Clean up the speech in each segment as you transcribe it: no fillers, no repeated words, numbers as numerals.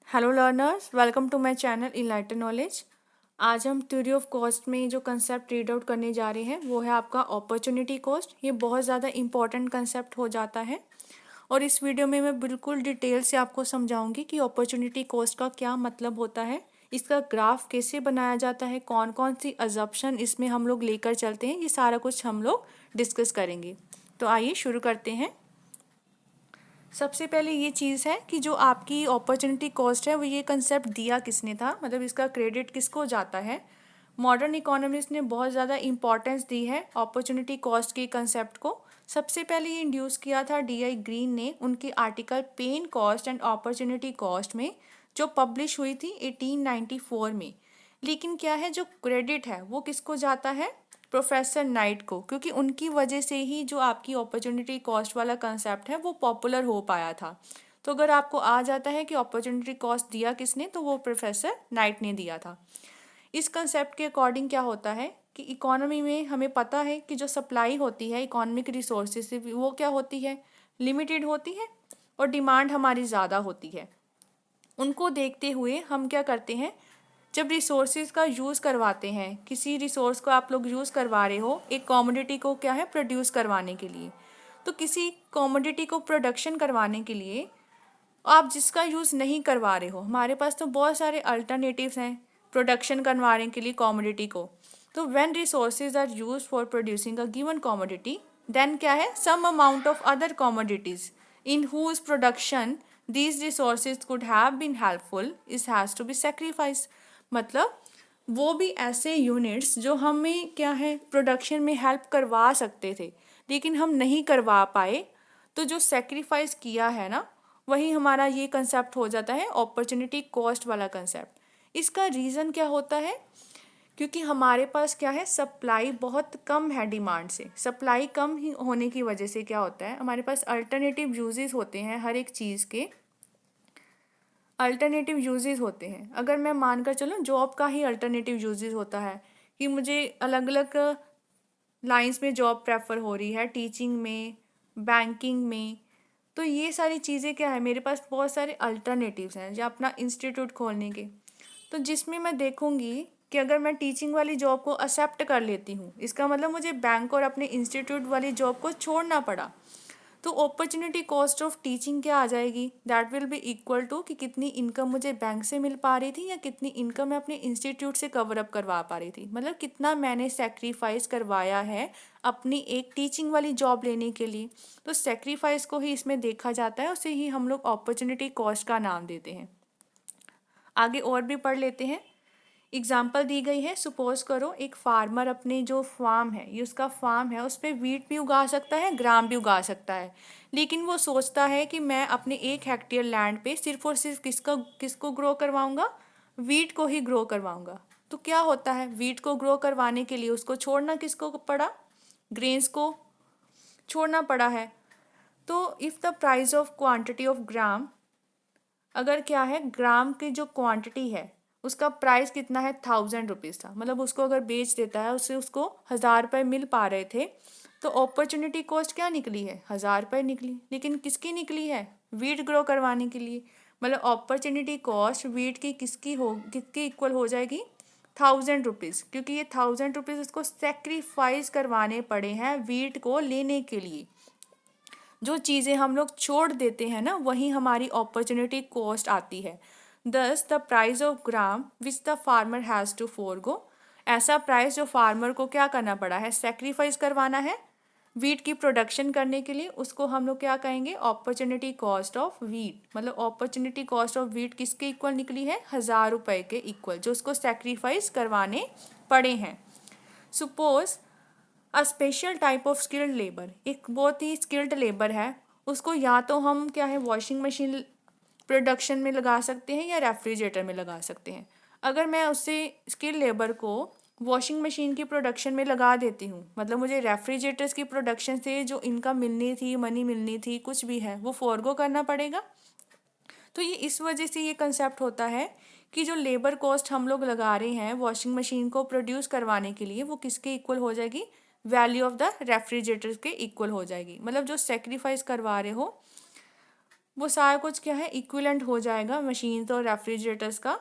Hello learners, welcome to my channel enlighten knowledge. आज हम theory of cost में जो कंसेप्ट रीड आउट करने जा रहे हैं वो है आपका अपॉर्चुनिटी कॉस्ट। ये बहुत ज़्यादा इंपॉर्टेंट कंसेप्ट हो जाता है और इस वीडियो में मैं बिल्कुल डिटेल से आपको समझाऊंगी कि अपॉर्चुनिटी कॉस्ट का क्या मतलब होता है, इसका ग्राफ कैसे बनाया जाता है, कौन कौन सी अजम्पशन इसमें हम लोग लेकर चलते हैं, ये सारा कुछ हम लोग डिस्कस करेंगे। तो आइए शुरू करते हैं। सबसे पहले ये चीज़ है कि जो आपकी अपॉर्चुनिटी कॉस्ट है वो ये कंसेप्ट दिया किसने था, मतलब इसका क्रेडिट किसको जाता है। मॉडर्न इकोनॉमिस्ट ने बहुत ज़्यादा इंपॉर्टेंस दी है अपॉर्चुनिटी कॉस्ट के कंसेप्ट को। सबसे पहले ये इंड्यूस किया था DI ग्रीन ने उनकी article pain cost and opportunity cost में, जो पब्लिश हुई थी 1894 में। लेकिन क्या है, जो क्रेडिट है वो किसको जाता है, प्रोफेसर नाइट को, क्योंकि उनकी वजह से ही जो आपकी अपॉर्चुनिटी कॉस्ट वाला कंसेप्ट है वो पॉपुलर हो पाया था। तो अगर आपको आ जाता है कि अपॉर्चुनिटी कॉस्ट दिया किसने, तो वो प्रोफेसर नाइट ने दिया था। इस कंसेप्ट के अकॉर्डिंग क्या होता है कि इकोनॉमी में हमें पता है कि जो सप्लाई होती है इकोनॉमिक रिसोर्सेज से वो क्या होती है, लिमिटेड होती है, और डिमांड हमारी ज़्यादा होती है। उनको देखते हुए हम क्या करते हैं, जब रिसोर्सेज का यूज़ करवाते हैं, किसी रिसोर्स को आप लोग यूज़ करवा रहे हो एक कॉमोडिटी को क्या है प्रोड्यूस करवाने के लिए, तो किसी कॉमोडिटी को प्रोडक्शन करवाने के लिए आप जिसका यूज़ नहीं करवा रहे हो, हमारे पास तो बहुत सारे अल्टरनेटिव्स हैं प्रोडक्शन करवाने के लिए कॉमोडिटी को। तो when resources are use for producing a given commodity, then क्या है, some amount of other commodities in whose production these resources could have been helpful is has to be sacrifice. मतलब वो भी ऐसे यूनिट्स जो हमें क्या है प्रोडक्शन में हेल्प करवा सकते थे लेकिन हम नहीं करवा पाए, तो जो सेक्रीफाइस किया है ना, वही हमारा ये कंसेप्ट हो जाता है अपॉर्चुनिटी कॉस्ट वाला कंसेप्ट। इसका रीज़न क्या होता है, क्योंकि हमारे पास क्या है सप्लाई बहुत कम है डिमांड से। सप्लाई कम ही होने की वजह से क्या होता है, हमारे पास अल्टरनेटिव यूजेस होते हैं, हर एक चीज़ के अल्टरनेटिव यूजेस होते हैं। अगर मैं मानकर चलूँ जॉब का ही अल्टरनेटिव यूजेस होता है कि मुझे अलग अलग लाइंस में जॉब प्रेफर हो रही है, टीचिंग में, बैंकिंग में, तो ये सारी चीज़ें क्या है, मेरे पास बहुत सारे अल्टरनेटिव्स हैं जो अपना इंस्टीट्यूट खोलने के। तो जिसमें मैं देखूंगी कि अगर मैं टीचिंग वाली जॉब को एक्सेप्ट कर लेती हूँ, इसका मतलब मुझे बैंक और अपने इंस्टीट्यूट वाली जॉब को छोड़ना पड़ा। तो अपॉर्चुनिटी कॉस्ट ऑफ टीचिंग क्या आ जाएगी, that will be equal to कि कितनी इनकम मुझे बैंक से मिल पा रही थी या कितनी इनकम मैं अपने इंस्टीट्यूट से कवर अप करवा पा रही थी। मतलब कितना मैंने सेक्रीफाइस करवाया है अपनी एक टीचिंग वाली जॉब लेने के लिए। तो सेक्रीफाइस को ही इसमें देखा जाता है, उसे ही हम लोग अपॉर्चुनिटी कॉस्ट का नाम देते हैं। आगे और भी पढ़ लेते हैं। एग्जाम्पल दी गई है, सपोज करो एक फार्मर अपने जो फार्म है, ये उसका फार्म है, उस पर वीट भी उगा सकता है, ग्राम भी उगा सकता है, लेकिन वो सोचता है कि मैं अपने 1 हेक्टेयर लैंड पे सिर्फ और सिर्फ किसको ग्रो करवाऊंगा, वीट को ही ग्रो करवाऊंगा। तो क्या होता है, वीट को ग्रो करवाने के लिए उसको छोड़ना किसको पड़ा, ग्रेन्स को छोड़ना पड़ा है। तो if the price of quantity of gram, अगर क्या है ग्राम की जो क्वांटिटी है उसका प्राइस कितना है, 1000 रुपीज़ था, मतलब उसको अगर बेच देता है उससे उसको 1000 रुपये मिल पा रहे थे, तो अपॉर्चुनिटी कॉस्ट क्या निकली है, 1000 रुपये निकली। लेकिन किसकी निकली है, वीट ग्रो करवाने के लिए। मतलब अपॉर्चुनिटी कॉस्ट वीट की किसकी इक्वल हो जाएगी, 1000 रुपीज़, क्योंकि ये 1000 रुपीज़ उसको सेक्रीफाइस करवाने पड़े हैं वीट को लेने के लिए। जो चीज़ें हम लोग छोड़ देते हैं ना, वही हमारी अपॉर्चुनिटी कॉस्ट आती है। Thus the price of gram which the farmer has to forgo, ऐसा प्राइस जो फार्मर को क्या करना पड़ा है, सेक्रीफाइस करवाना है वीट की प्रोडक्शन करने के लिए, उसको हम लोग क्या कहेंगे, अपॉर्चुनिटी कॉस्ट ऑफ वीट। मतलब अपॉर्चुनिटी कॉस्ट ऑफ वीट किसके इक्वल निकली है, 1000 रुपये के इक्वल, जो उसको सेक्रीफाइस करवाने पड़े हैं। Suppose a special type of skilled labour, एक बहुत ही स्किल्ड लेबर है, उसको या तो हम क्या है वॉशिंग मशीन प्रोडक्शन में लगा सकते हैं या रेफ्रिजरेटर में लगा सकते हैं। अगर मैं उससे स्किल्ड लेबर को वॉशिंग मशीन की प्रोडक्शन में लगा देती हूँ, मतलब मुझे रेफ्रिजरेटर्स की प्रोडक्शन से जो इनकम मिलनी थी, मनी मिलनी थी, कुछ भी है, वो फोरगो करना पड़ेगा। तो ये इस वजह से ये कंसेप्ट होता है कि जो लेबर कॉस्ट हम लोग लगा रहे हैं वॉशिंग मशीन को प्रोड्यूस करवाने के लिए, वो किसके इक्वल हो जाएगी, वैल्यू ऑफ द रेफ्रिजरेटर के इक्वल हो जाएगी। मतलब जो सेक्रीफाइस करवा रहे हो वो सारा कुछ क्या है, इक्विवेलेंट हो जाएगा मशीन और रेफ्रिजरेटर्स का।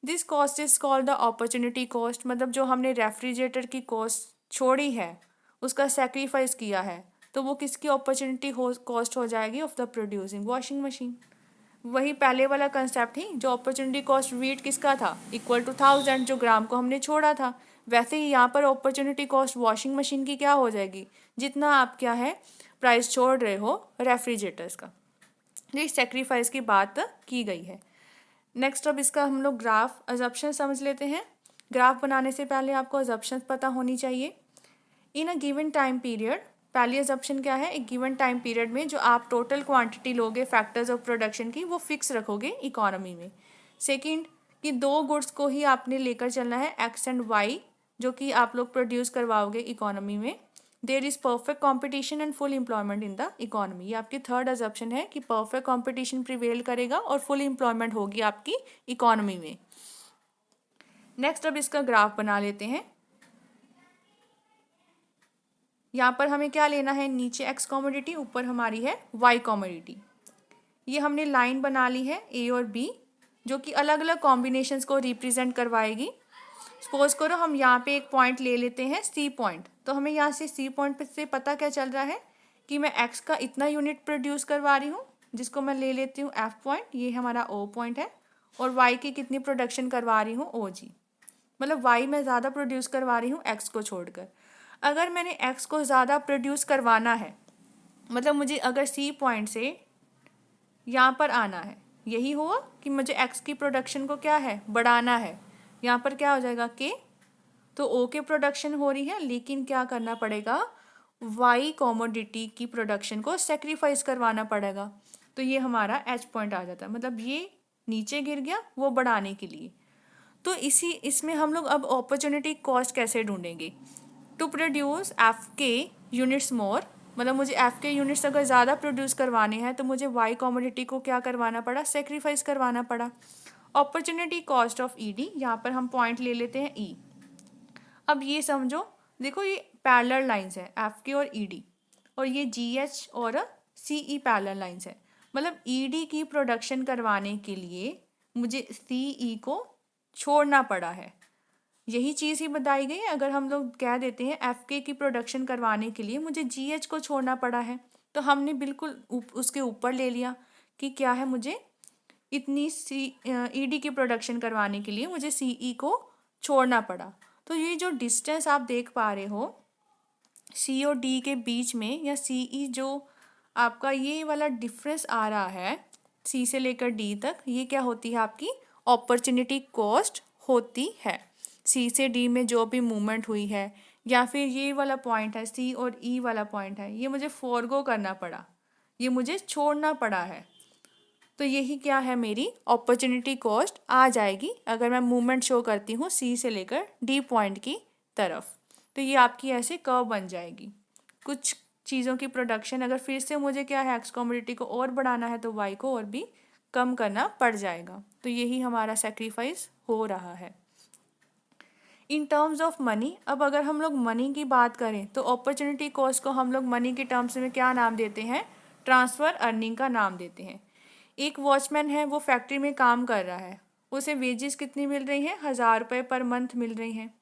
This cost is called the opportunity cost, मतलब जो हमने रेफ्रिजरेटर की कॉस्ट छोड़ी है, उसका सेक्रीफाइस किया है, तो वो किसकी अपॉर्चुनिटी कॉस्ट हो जाएगी, of the producing washing machine. वही पहले वाला कंसेप्ट ही, जो अपॉर्चुनिटी कॉस्ट वेट किसका था, इक्वल टू 1000, जो ग्राम को हमने छोड़ा था, वैसे ही यहाँ पर अपॉर्चुनिटी कॉस्ट वॉशिंग मशीन की क्या हो जाएगी, जितना आप क्या है प्राइस छोड़ रहे हो रेफ्रिजरेटर्स का। ये सेक्रीफाइस की बात की गई है। नेक्स्ट अब इसका हम लोग ग्राफ अजम्पशन समझ लेते हैं। ग्राफ बनाने से पहले आपको अजम्पशन पता होनी चाहिए। इन अ गिवन टाइम पीरियड, पहली अजम्पशन क्या है, एक गिवन टाइम पीरियड में जो आप टोटल क्वांटिटी लोगे फैक्टर्स ऑफ प्रोडक्शन की, वो फिक्स रखोगे इकोनॉमी में। सेकंड, कि दो गुड्स को ही आपने लेकर चलना है, एक्स एंड वाई, जो कि आप लोग प्रोड्यूस करवाओगे इकोनॉमी में। There is perfect competition and full employment in the economy. ये आपकी थर्ड अजम्पशन है कि परफेक्ट कॉम्पिटिशन प्रिवेल करेगा और फुल एम्प्लॉयमेंट होगी आपकी इकोनॉमी में। नेक्स्ट अब इसका ग्राफ बना लेते हैं। यहाँ पर हमें क्या लेना है, नीचे एक्स कॉमोडिटी, ऊपर हमारी है वाई कॉमोडिटी। ये हमने लाइन बना ली है ए और बी, जो कि अलग अलग कॉम्बिनेशंस को रिप्रेजेंट करवाएगी। सपोज करो हम यहाँ पे एक पॉइंट ले लेते हैं सी पॉइंट, तो हमें यहाँ से सी पॉइंट से पता क्या चल रहा है कि मैं एक्स का इतना यूनिट प्रोड्यूस करवा रही हूँ, जिसको मैं ले लेती हूँ एफ पॉइंट, ये हमारा ओ पॉइंट है, और वाई की कितनी प्रोडक्शन करवा रही हूँ ओ जी, मतलब वाई मैं ज़्यादा प्रोड्यूस करवा रही हूँ एक्स को छोड़कर। अगर मैंने एक्स को ज़्यादा प्रोड्यूस करवाना है, मतलब मुझे अगर सी पॉइंट से यहाँ पर आना है, यही हुआ कि मुझे एक्स की प्रोडक्शन को क्या है, बढ़ाना है। यहाँ पर क्या हो जाएगा के, तो ओ के प्रोडक्शन हो रही है, लेकिन क्या करना पड़ेगा, वाई कॉमोडिटी की प्रोडक्शन को सेक्रीफाइस करवाना पड़ेगा। तो ये हमारा एच पॉइंट आ जाता है, मतलब ये नीचे गिर गया वो बढ़ाने के लिए। तो इसमें हम लोग अब अपॉर्चुनिटी कॉस्ट कैसे ढूंढेंगे, टू प्रोड्यूस एफ के यूनिट्स मोर, मतलब मुझे एफ के यूनिट्स अगर ज़्यादा प्रोड्यूस करवाने हैं तो मुझे वाई कॉमोडिटी को क्या करवाना पड़ा, सेक्रीफाइस करवाना पड़ा। Opportunity cost of E D, यहाँ पर हम पॉइंट ले लेते हैं ई। अब ये समझो, देखो ये पैरेलल लाइंस है एफ के और ई डी, और ये जी एच और सी ई पैरेलल लाइंस है, मतलब ई डी की प्रोडक्शन करवाने के लिए मुझे सी ई को छोड़ना पड़ा है। यही चीज़ ही बताई गई है। अगर हम लोग कह देते हैं एफ के की प्रोडक्शन करवाने के लिए मुझे जी एच को छोड़ना पड़ा है, तो हमने बिल्कुल उसके ऊपर ले लिया कि क्या है, मुझे इतनी सी ई डी की प्रोडक्शन करवाने के लिए मुझे सी ई को छोड़ना पड़ा। तो ये जो डिस्टेंस आप देख पा रहे हो सी और डी के बीच में, या सी ई जो आपका ये वाला डिफरेंस आ रहा है सी से लेकर डी तक, ये क्या होती है, आपकी अपॉर्चुनिटी कॉस्ट होती है। सी से डी में जो भी मूवमेंट हुई है, या फिर ये वाला पॉइंट है सी और ई वाला पॉइंट है, ये मुझे फॉरगो करना पड़ा, ये मुझे छोड़ना पड़ा है, तो यही क्या है, मेरी अपॉर्चुनिटी कॉस्ट आ जाएगी अगर मैं मूवमेंट शो करती हूँ सी से लेकर डी पॉइंट की तरफ। तो ये आपकी ऐसे कर्व बन जाएगी। कुछ चीज़ों की प्रोडक्शन अगर फिर से मुझे क्या है एक्स कॉमोडिटी को और बढ़ाना है, तो वाई को और भी कम करना पड़ जाएगा। तो यही हमारा सेक्रीफाइस हो रहा है। इन टर्म्स ऑफ मनी, अब अगर हम लोग मनी की बात करें तो अपॉर्चुनिटी कॉस्ट को हम लोग मनी के टर्म्स में क्या नाम देते हैं, ट्रांसफ़र अर्निंग का नाम देते हैं। एक वॉचमैन है, वो फैक्ट्री में काम कर रहा है, उसे वेजेस कितनी मिल रही हैं, 1000 रुपये पर मंथ मिल रही हैं।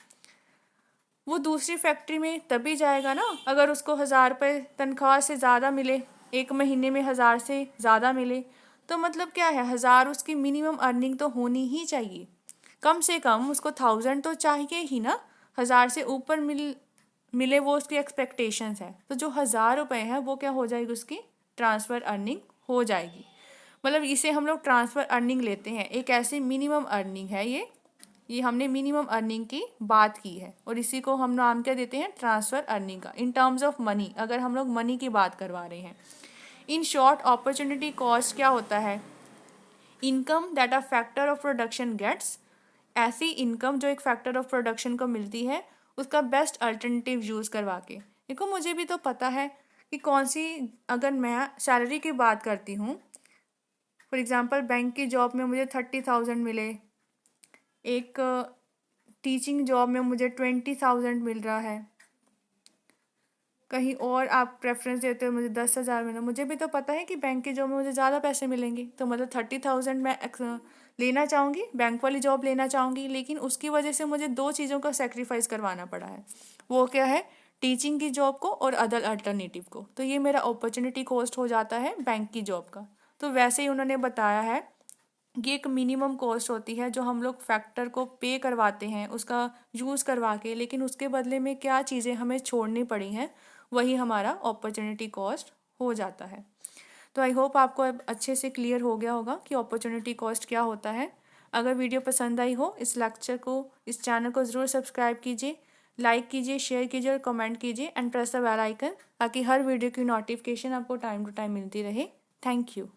वो दूसरी फैक्ट्री में तभी जाएगा ना अगर उसको 1000 रुपये तनख्वाह से ज़्यादा मिले, एक महीने में 1000 से ज़्यादा मिले। तो मतलब क्या है, 1000 उसकी मिनिमम अर्निंग तो होनी ही चाहिए, कम से कम उसको 1000 तो चाहिए ही ना, 1000 से ऊपर मिले वो उसकी एक्सपेक्टेशंस है। तो जो 1000 रुपये है वो क्या हो जाएगी, उसकी ट्रांसफ़र अर्निंग हो जाएगी। मतलब इसे हम लोग ट्रांसफ़र अर्निंग लेते हैं, एक ऐसी मिनिमम अर्निंग है ये हमने मिनिमम अर्निंग की बात की है, और इसी को हम नाम क्या देते हैं, ट्रांसफ़र अर्निंग का, इन टर्म्स ऑफ मनी, अगर हम लोग मनी की बात करवा रहे हैं। इन शॉर्ट अपॉर्चुनिटी कॉस्ट क्या होता है, income that a factor of production gets, ऐसी इनकम जो एक फैक्टर ऑफ प्रोडक्शन को मिलती है उसका बेस्ट अल्टरनेटिव यूज़ करवा के। देखो मुझे भी तो पता है कि कौन सी, अगर मैं सैलरी की बात करती हूँ, फॉर एग्ज़ाम्पल बैंक की जॉब में मुझे 30,000 मिले, एक टीचिंग जॉब में मुझे 20,000 मिल रहा है, कहीं और आप प्रेफरेंस देते हो मुझे 10,000 मिले, मुझे भी तो पता है कि बैंक की जॉब में मुझे ज़्यादा पैसे मिलेंगे, तो मतलब 30,000 मैं लेना चाहूँगी, बैंक वाली जॉब लेना चाहूँगी, लेकिन उसकी वजह से मुझे दो चीज़ों का सेक्रीफाइस करवाना पड़ा है। वो क्या है? टीचिंग की जॉब को और अदर अल्टरनेटिव को। तो ये मेरा अपॉर्चुनिटी कॉस्ट हो जाता है बैंक की जॉब का। तो वैसे ही उन्होंने बताया है कि एक मिनिमम कॉस्ट होती है जो हम लोग फैक्टर को पे करवाते हैं उसका यूज़ करवा के, लेकिन उसके बदले में क्या चीज़ें हमें छोड़नी पड़ी हैं, वही हमारा अपॉर्चुनिटी कॉस्ट हो जाता है। तो आई होप आपको अब अच्छे से क्लियर हो गया होगा कि अपॉर्चुनिटी कॉस्ट क्या होता है। अगर वीडियो पसंद आई हो इस लेक्चर को, इस चैनल को ज़रूर सब्सक्राइब कीजिए, लाइक कीजिए, शेयर कीजिए और कमेंट कीजिए and press the bell icon, ताकि हर वीडियो की नोटिफिकेशन आपको टाइम टू टाइम मिलती रहे। Thank you.